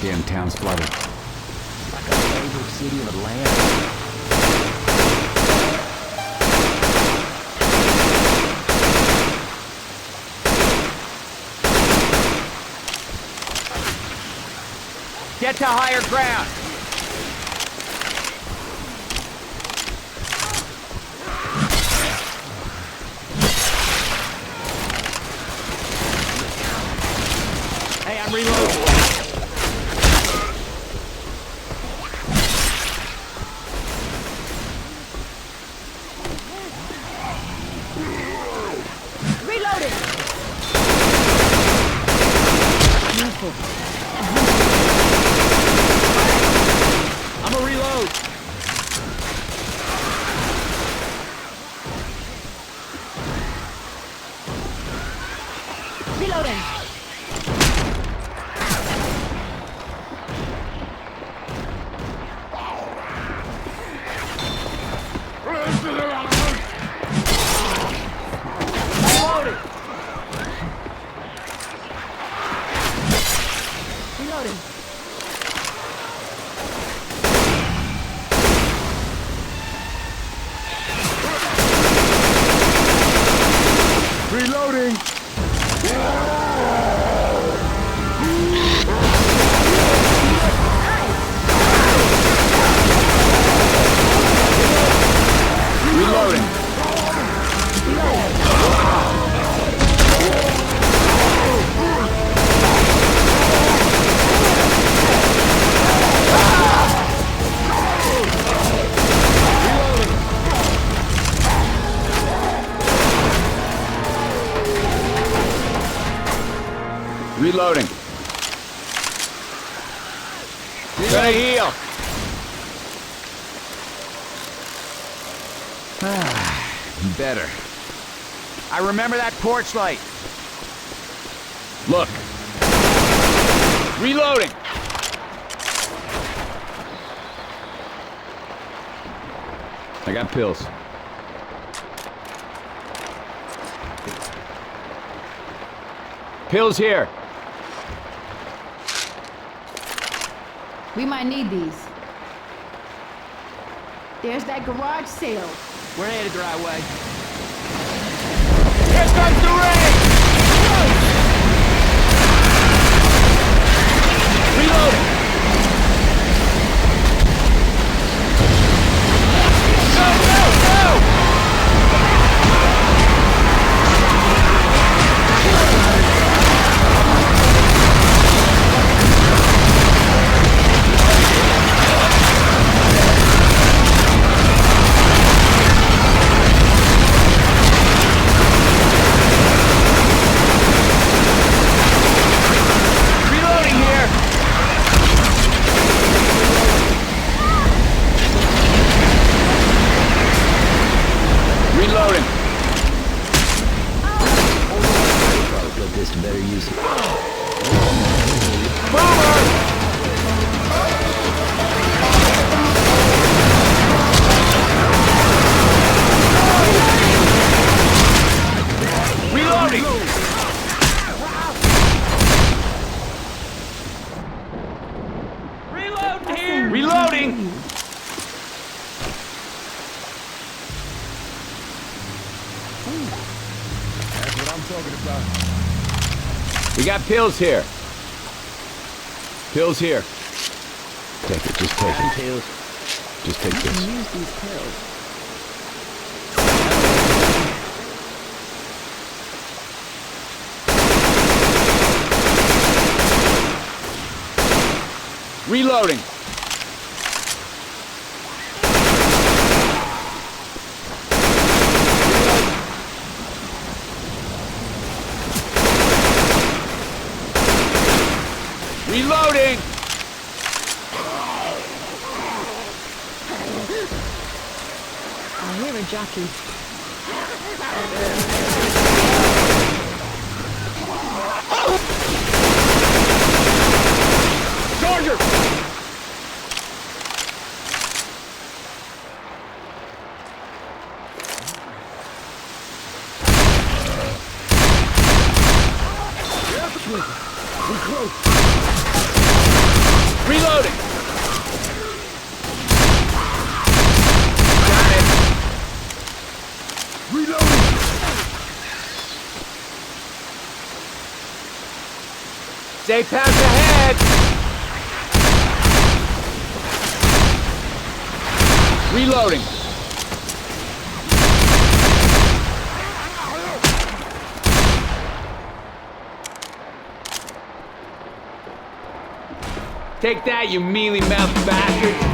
Goddamn town's flooded. Like a favorite city of Atlanta. Get to higher ground! Hey, I'm reloading. Reloading! Careful. I'm a reload. Reloading! Reloading! Reloading! Reloading! Reloading. Gonna heal. Better. I remember that porch light. Look. Reloading. I got pills. Pills here. We might need these. There's that garage sale. We're headed the right way. Here comes the rain! Reloading! Go, go, go! Reloading here! Reloading. Probably put this to better use. Reloading! Reloading here! Reloading! That's what I'm talking about. We got pills here. Pills here. Take it, just take it. Pills. Just take this. Use these pills. Reloading. Reloading! I hear a jockey. Charger! We're close. Reloading. Got it. Reloading. Safe path ahead. Reloading. Take that, you mealy-mouthed bastard.